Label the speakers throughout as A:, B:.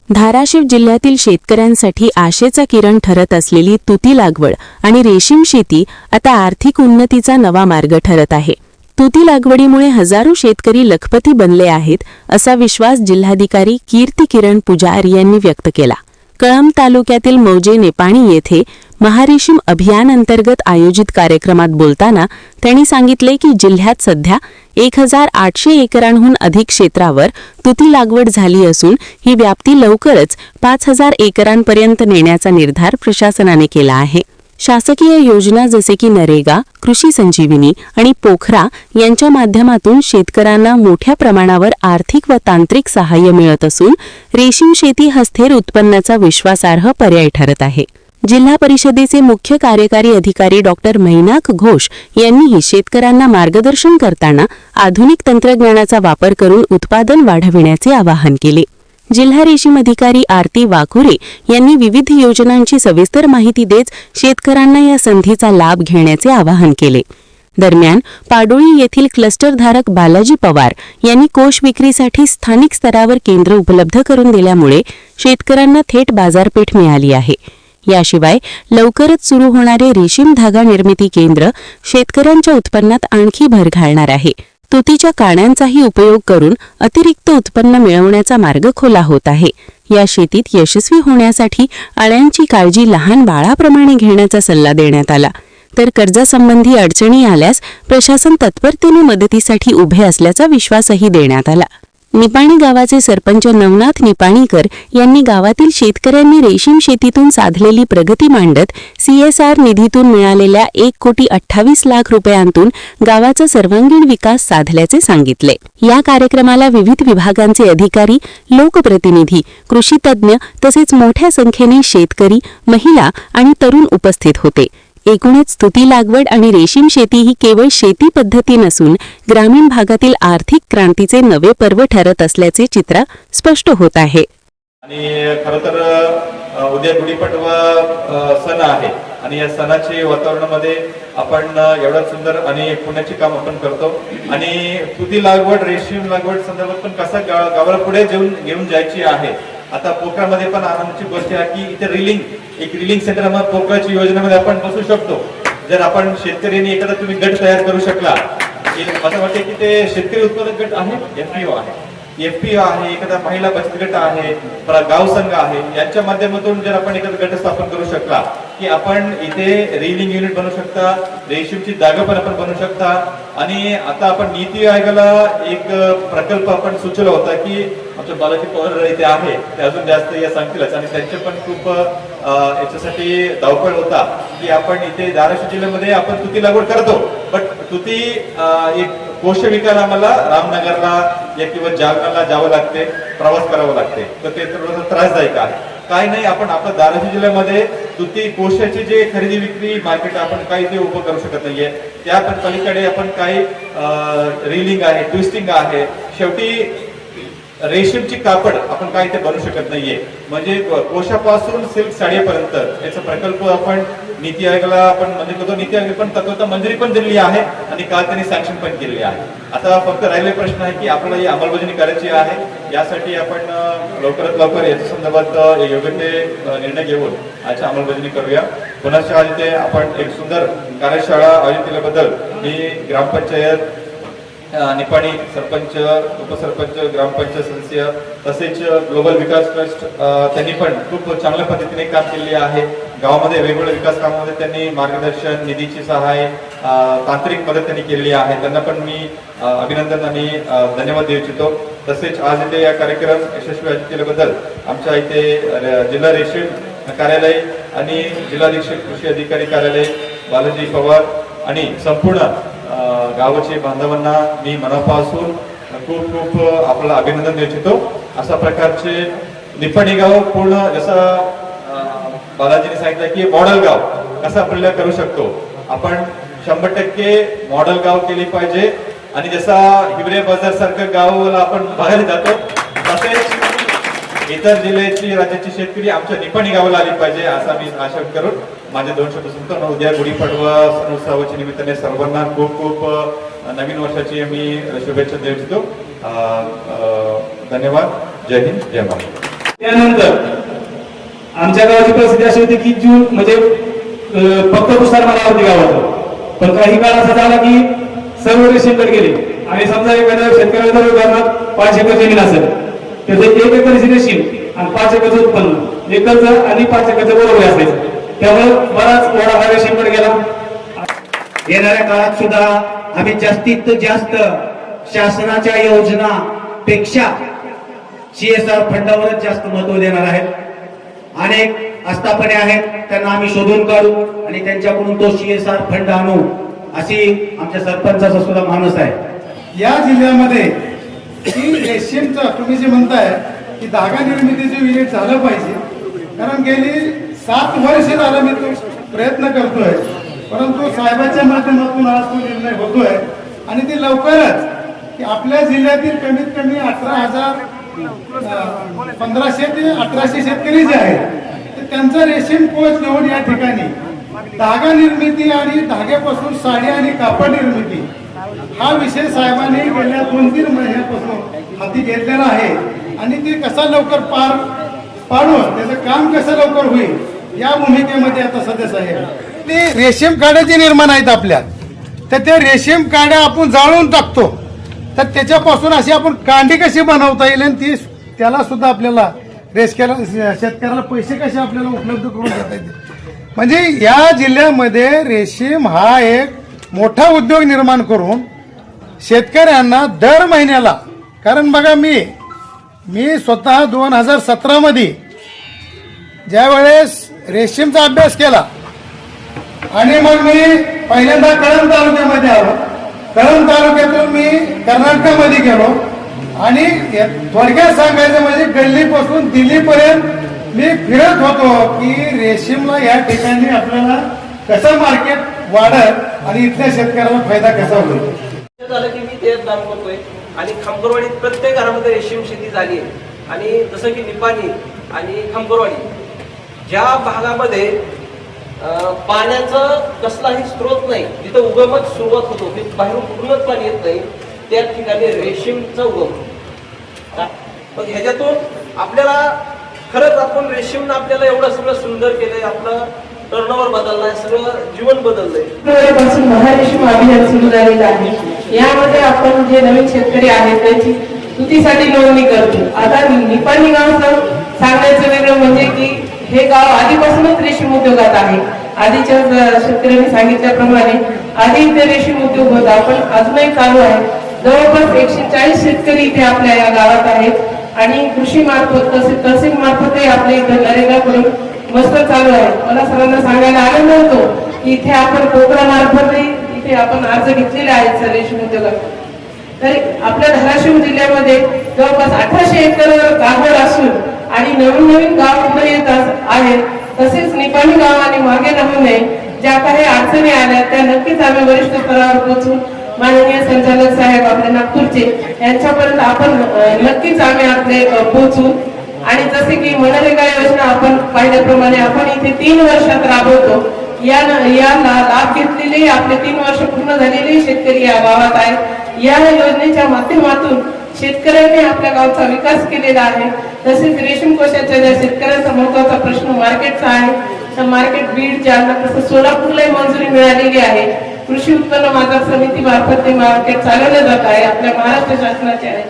A: धाराशिव जिल्ह्यातील शेतकऱ्यांसाठी आशेचा किरण ठरत असलेली तुती लागवड आणि रेशीम शेती आता आर्थिक उन्नतीचा नवा मार्ग ठरत आहे। तुती लागवडीमुळे हजारो शेतकरी लखपती बनले आहेत असा विश्वास जिल्हाधिकारी कीर्ती किरण पुजार यांनी व्यक्त केला। कळंब तालुक्यातील मौजे निपाणी येथे महारेशीम अभियान अंतर्गत आयोजित कार्यक्रमात बोलताना त्यांनी सांगितले की जिल्ह्यात सध्या 1800 एकरांहून अधिक क्षेत्रावर तुती लागवड झाली असून ही व्याप्ती लवकरच 5000 एकरांपर्यंत नेण्याचा निर्धार प्रशासनाने केला आहे। शासकीय योजना जसे की नरेगा, कृषी संजीवनी आणि पोखरा यांच्या माध्यमातून शेतकऱ्यांना मोठ्या प्रमाणावर आर्थिक व तांत्रिक सहाय्य मिळत असून रेशीम शेती हा स्थिर उत्पन्नाचा विश्वासार्ह पर्याय ठरत आहे। जिल्हा परिषदेचे मुख्य कार्यकारी अधिकारी डॉक्टर मैनाक घोष यांनीही शेतकऱ्यांना मार्गदर्शन करताना आधुनिक तंत्रज्ञानाचा वापर करून उत्पादन वाढविण्याचे आवाहन केले। जिल्हा रेशीम अधिकारी आरती वाकुरे यांनी विविध योजनांची सविस्तर माहिती देत शेतकऱ्यांना या संधीचा लाभ घेण्याचे आवाहन केले। दरम्यान पाडोळी येथील क्लस्टरधारक बालाजी पवार यांनी कोष विक्रीसाठी स्थानिक स्तरावर केंद्र उपलब्ध करून दिल्यामुळे शेतकऱ्यांना थेट बाजारपेठ मिळाली आहे। याशिवाय लवकरच सुरू होणारे रेशीम धागा निर्मिती केंद्र शेतकऱ्यांच्या उत्पन्नात आणखी भर घालणार आहे। तुतीच्या काण्यांचाही उपयोग करून अतिरिक्त उत्पन्न मिळवण्याचा मार्ग खुला होत आहे। या शेतीत यशस्वी होण्यासाठी अळ्यांची काळजी लहान बाळाप्रमाणे घेण्याचा सल्ला देण्यात आला। तर कर्जासंबंधी अडचणी आल्यास प्रशासन तत्परतेने मदतीसाठी उभे असल्याचा विश्वासही देण्यात आला। निपाणी गावाचे सरपंच नवनाथ निपाणीकर यांनी गावातील शेतकऱ्यांनी रेशीम शेतीतून साधलेली प्रगती मांडत CSR निधीतून मिळालेल्या 1,28,00,000 रुपयांतून गावाचा सर्वांगीण विकास साधल्याचे सांगितले। या कार्यक्रमाला विविध विभागांचे अधिकारी, लोकप्रतिनिधी, कृषी तज्ज्ञ तसेच मोठ्या संख्येने शेतकरी, महिला आणि तरुण उपस्थित होते। एकूणच तुती लागवड आणि रेशीम शेती ही केवळ शेती पद्धती नसून ग्रामीण भागातील आर्थिक क्रांतीचे नवे पर्व ठरत असल्याचे चित्र स्पष्ट होत आहे।
B: आणि खरं तर उद्या गुढीपाडवा सण आहे आणि या सणाच्या वातावरणामध्ये आपण एवढा सुंदर आणि पुण्याचे काम आपण करतो आणि तुती लागवड, रेशीम लागवड संदर्भात पण कसा गावाला पुढे घेऊन जायची आहे। आता पोखरामध्ये पण आनंदाची गोष्ट आहे की इथे रिलिंग सेंटर पोखराची योजनेमध्ये आपण बसू शकतो। जर आपण शेतकऱ्यांनी एखादा तुम्ही गट तयार करू शकला, असं वाटते की ते शेतकरी उत्पादक गट आहे, FPO आहे, एखादा महिला बचत गट आहे, गाव संघ आहे, यांच्या माध्यमातून जर आपण एखादा गट स्थापन करू शकला की आपण इथे रिलिंग युनिट बनवू शकता, रेशीमची जागा पण आपण बनवू शकता। आणि आता आपण नीती आयोगाला एक प्रकल्प आपण सुचवला होता की आमचे बालाजी पवार इथे आहे, ते अजून जास्त या सांगतीलच आणि त्यांचे पण खूप याच्यासाठी धावपळ होता की आपण इथे धाराशिव जिल्ह्यामध्ये आपण तुती लागवड करतो, बट तुती एक कोश विकायला आम्हाला रामनगरला किंवा जालन्याला जावं लागते, प्रवास करावा लागते, तर ते थोडंसं त्रासदायक आहे। काय नाही, आपण आपल्या धाराशिव जिल्ह्यामध्ये तुती कोशाची जे खरेदी विक्री मार्केट आपण काही ते उभं करू शकत नाहीये। त्या पलीकडे आपण काही रिलिंग आहे, ट्विस्टिंग आहे, शेवटी रेशीमची कापड आपण काही ते बनवू शकत नाहीये। म्हणजे कोशापासून सिल्क साडीपर्यंत याचा प्रकल्प आपण नीती आयोगाला आपण मंजूर करतो। नीती आयोग पण तत्वता मंजुरी पण दिलेली आहे आणि काल त्यांनी सँक्शन पण केलेली आहे। आता फक्त राहिलेला प्रश्न आहे की आपल्याला ही अंमलबजावणी करायची आहे। यासाठी आपण लवकरात लवकर याच्या संदर्भात योग्य ते निर्णय घेऊन याची अंमलबजावणी करूया। पुन्हा इथे आपण एक सुंदर कार्यशाळा आयोजित केल्याबद्दल मी ग्रामपंचायत निपाणी सरपंच, उपसरपंच, ग्रामपंचायत सदस्य तसेच ग्लोबल विकास ट्रस्ट त्यांनी पण खूप चांगल्या पद्धतीने काम केले आहे। गावामध्ये वेगवेगळ्या विकास कामामध्ये त्यांनी मार्गदर्शन, निधीची सहाय्य, तांत्रिक मदत त्यांनी केलेली आहे। त्यांना पण मी अभिनंदन आणि धन्यवाद देऊ इच्छितो। तसेच आज इथे या कार्यक्रम यशस्वी आयोजित केल्याबद्दल आमच्या इथे जिल्हा रेशीम कार्यालय आणि जिल्हाधीक्षक कृषी अधिकारी कार्यालय बालाजी पवार आणि संपूर्ण गावाचे बांधवांना मी मनापासून खूप खूप आपल्याला अभिनंदन देऊ इच्छितो। अशा प्रकारचे निपाणी गाव पूर्ण जसं बालाजीने सांगितलं की मॉडेल गाव कसं आपल्याला करू शकतो, आपण 100% मॉडेल गाव केली पाहिजे। आणि जसा हिवरे बाजार सारखं गावाला आपण बघायला जातो तसेच इतर जिल्ह्याची, राज्याची शेतकरी आमच्या निपाणी गावाला आली पाहिजे असा मी आशा करून माझे 2 शब्द संपतो। उद्या गुढीपाडवा सण उत्सवाच्या निमित्ताने सर्वांना खूप खूप नवीन वर्षाची मी शुभेच्छा देऊ इच्छितो। धन्यवाद। जय हिंद, जय महाराष्ट्र। त्यानंतर
C: आमच्या गावाची परिस्थिती अशी होती की जून म्हणजे फक्त तुषार मालावरती गाव होतं. पण काही काळ असा झाला की सर्व रेशीमकडे गेले आणि समजा एखाद्या शेतकऱ्याला जर उदाहरणार्थ 5 एकर जमीन असेल त्याचं 1 एकरची रेशीम आणि 5 एकरचं उत्पन्न एकरचं आणि 5 एकरचं बरोबर असायचं. त्यामुळे बराच ओढा हा रेशीमकडे गेला.
D: येणाऱ्या काळात सुद्धा आम्ही जास्तीत जास्त शासनाच्या योजना पेक्षा CSR फंडावरच जास्त महत्व देणार आहेत. अनेक आस्थापने आहेत त्यांना आम्ही शोधून काढू आणि त्यांच्याकडून तो CSR फंड आणू अशी आमच्या सरपंचाचा सुद्धा मानस आहे.
E: या जिल्ह्यामध्ये की रेशीमचं तुम्ही जे म्हणताय की धागा निर्मितीचे युनिट झालं पाहिजे, कारण गेली 7 वर्ष झालं मी तो प्रयत्न करतोय, परंतु साहेबांच्या माध्यमातून आज तो निर्णय होतोय आणि ते लवकरच की आपल्या जिल्ह्यातील कमीत कमी 1500 ते 1800 शेतकरी जे आहेत तर त्यांचा रेशीम कोच घेऊन या ठिकाणी धागा निर्मिती आणि धाग्यापासून साडी आणि कापड निर्मिती हा विषय साहेबांनी गेल्या 2-3 महिन्यापासून हाती घेतलेला आहे आणि ते कसा लवकर पार पाडून त्याचं काम कसं लवकर होईल या भूमिकेमध्ये आता सध्या साहेब ते रेशीम काड्या जे निर्माण आहेत आपल्या तर त्या रेशीम काड्या आपण जाळून टाकतो, तर त्याच्यापासून अशी आपण कांडी कशी बनवता येईल आणि ती त्याला सुद्धा आपल्याला शेतकऱ्याला पैसे कसे आपल्याला उपलब्ध करून देता येतील. म्हणजे या जिल्ह्यामध्ये रेशीम हा एक मोठा उद्योग निर्माण करून शेतकऱ्यांना दर महिन्याला, कारण बघा मी स्वतः 2017 मध्ये ज्यावेळेस रेशीमचा अभ्यास केला आणि मग मी पहिल्यांदा कळंब तालुक्यामध्ये आलो. कळंब तालुक्यातून मी कर्नाटकामध्ये गेलो आणि थोडक्यात सांगायचं म्हणजे गल्लीपासून दिल्लीपर्यंत मी फिरत होतो की रेशीमला या ठिकाणी आपल्याला कसं मार्केट वाढत आणि इथल्या शेतकऱ्याला फायदा कसा होईल.
F: झालं की मी ते काम करतोय आणि खामकरवाडीत प्रत्येक घरामध्ये रेशीम शेती झाली आहे. आणि जसं की निपाणी आणि खामकरवाडी ज्या भागामध्ये पाण्याचा कसलाही स्रोत नाही, जिथं उगमच सुरुवात होतो, बाहेरून पूर्णच पाणी येत नाही, त्या ठिकाणी रेशीमचा उगम. पण ह्याच्यातून आपल्याला खरंच आपण रेशीमनं आपल्याला एवढं सगळं सुंदर केलंय, आपलं टर्नओव्हर बदललाय, सगळं जीवन बदललंय.
G: पासून महारेशीम अभियान सुरू झालेलं आहे. यामध्ये आपण जे नवीन शेतकरी आहेत त्यांची तुतीसाठी नोंदणी करतो. आता निपाणी गावचं सांगायचं वेगळं म्हणजे की हे गाव आधीपासूनच रेशीम उद्योगात आहे. आधीच्या शेतकऱ्यांनी सांगितल्याप्रमाणे आधी इथे रेशीम उद्योग होता, पण अजूनही चालू आहे. जवळपास 140 शेतकरी इथे आपल्या या गावात आहेत आणि कृषी मार्फत तहसील मार्फतही आपल्या इथं नरेगाकडून मस्त चालू आहे. मला सर्वांना सांगायला आनंद होतो की इथे आपण कोकणामार्फतही इथे आपण अर्ज घेतलेले आहेत सर रेशीम उद्योगात. तर आपल्या धाराशिव जिल्ह्यामध्ये जवळपास 1800 एकर लागवड असून आणि नवीन गाव पुढे येत आहेत. तसेच निपाणी गाव आणि मागे नमुने ज्या काही अडचणी आल्या त्या नक्कीच आम्ही वरिष्ठ स्तरावर पोहोचून माननीय संचालक साहेब आपले नागपूरचे यांच्यापर्यंत आपण नक्कीच आम्ही आपले पोहोचू. आणि जसे की मनरेगा योजना आपण पाहिल्याप्रमाणे आपण इथे 3 वर्षात राबवतो. या लाभ घेतलेले आपले 3 वर्ष पूर्ण झालेले शेतकरी या गावात आहेत. या योजनेच्या माध्यमातून शेतकऱ्यांनी आपल्या गावचा विकास केलेला आहे. तसेच रेशीम कोशाच्या ज्या शेतकऱ्यांचा महत्वाचा प्रश्न मार्केटचा आहे, तर मार्केट बीड, जालना तसंच सोलापूरलाही मंजुरी मिळालेली आहे. कृषी उत्पन्न बाजार समिती मार्फत ते मार्केट चालवले जात आहे, आपल्या महाराष्ट्र शासनाचे आहे.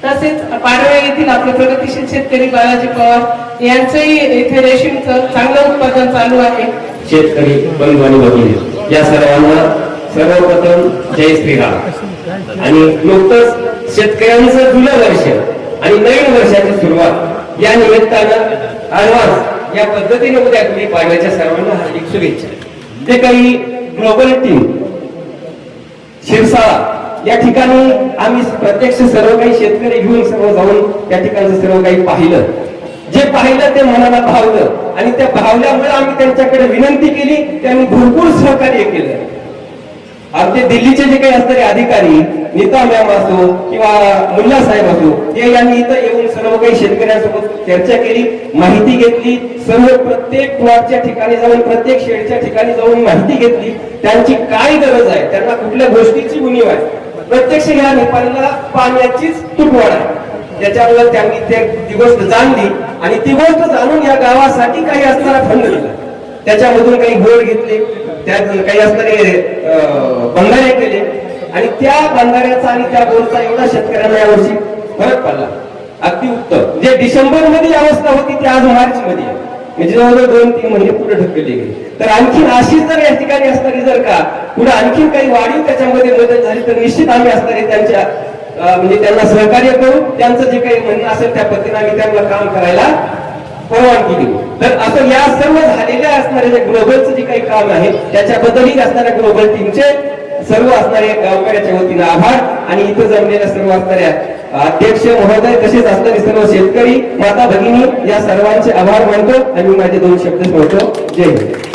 G: तसेच पाडवे येथील आपले प्रगतीशील शेतकरी बालाजी पवार यांचंही येथे रेशीमचं चांगलं उत्पादन चालू आहे.
H: शेतकरी बंधू आणि भगिनी या सर्वांना सर्वप्रथम जय श्रीराम. आणि नुकतंच शेतकऱ्यांचं जुनं वर्ष आणि नवीन वर्षाची सुरुवात या निमित्तानं ऍडव्हान्स या पद्धतीने उद्या गुढी पाडव्याच्या सर्वांना हार्दिक शुभेच्छा. ते काही ग्लोबल टीम शिरसाळा या ठिकाणी आम्ही प्रत्यक्ष सर्व काही शेतकरी घेऊन सर्व जाऊन त्या ठिकाणचं सर्व काही पाहिलं. जे पाहिलं ते मनाला भावलं आणि त्या भावल्यामुळे आम्ही त्यांच्याकडे विनंती केली, त्यांनी भरपूर सहकार्य केलं. आमचे दिल्लीचे जे काही असणारे अधिकारी नीता मॅम असो किंवा मुल्ला साहेब असो, ते यांनी इथं येऊन सर्व काही शेतकऱ्यांसोबत चर्चा केली, माहिती घेतली. सर्व प्रत्येक प्लॉटच्या ठिकाणी जाऊन प्रत्येक शेडच्या ठिकाणी जाऊन माहिती घेतली, त्यांची काय गरज आहे, त्यांना कुठल्या गोष्टीची उणीव आहे. प्रत्यक्ष ह्या नेपाळला पाण्याचीच तुटवड आहे. त्याच्यामुळे त्यांनी ती गोष्ट जाणली आणि ती गोष्ट जाणून या गावासाठी काही असणारा फंड दिला. त्याच्यामधून काही बोर घेतले, त्यात काही असणारे बंधारे केले आणि त्या बंधाऱ्याचा आणि त्या बोरचा एवढा शेतकऱ्यांना यावर्षी फरक पडला. अगदी उत्तम. जे डिसेंबर मध्ये अवस्था होती ती आज मार्च मध्ये आहे. म्हणजे जवळजवळ 2-3 महिने पुढे ढकलले गेले. तर आणखीन अशीच जर या ठिकाणी असणारी जर का पुढे आणखीन काही वाढीव त्याच्यामध्ये मदत झाली तर निश्चित आम्ही असणारे त्यांच्या म्हणजे त्यांना सहकार्य करू. त्यांचं जे काही म्हणणं असेल त्या पद्धतीने आम्ही त्यांना काम करायला परवानगी देऊ. तर असं या सर्व झालेल्या असणाऱ्या जे ग्लोबलचं जे काही काम आहे त्याच्याबद्दलही असणाऱ्या ग्लोबल टीमचे सर्व असणारे गावकऱ्याच्या वतीने आभार आणि इथं जमलेल्या सर्व असणाऱ्या अध्यक्ष महोदय तसेच असणारे सर्व शेतकरी माता भगिनी या सर्वांचे आभार मानतो आणि माझे 2 शब्द बोलतो. जय हिंद.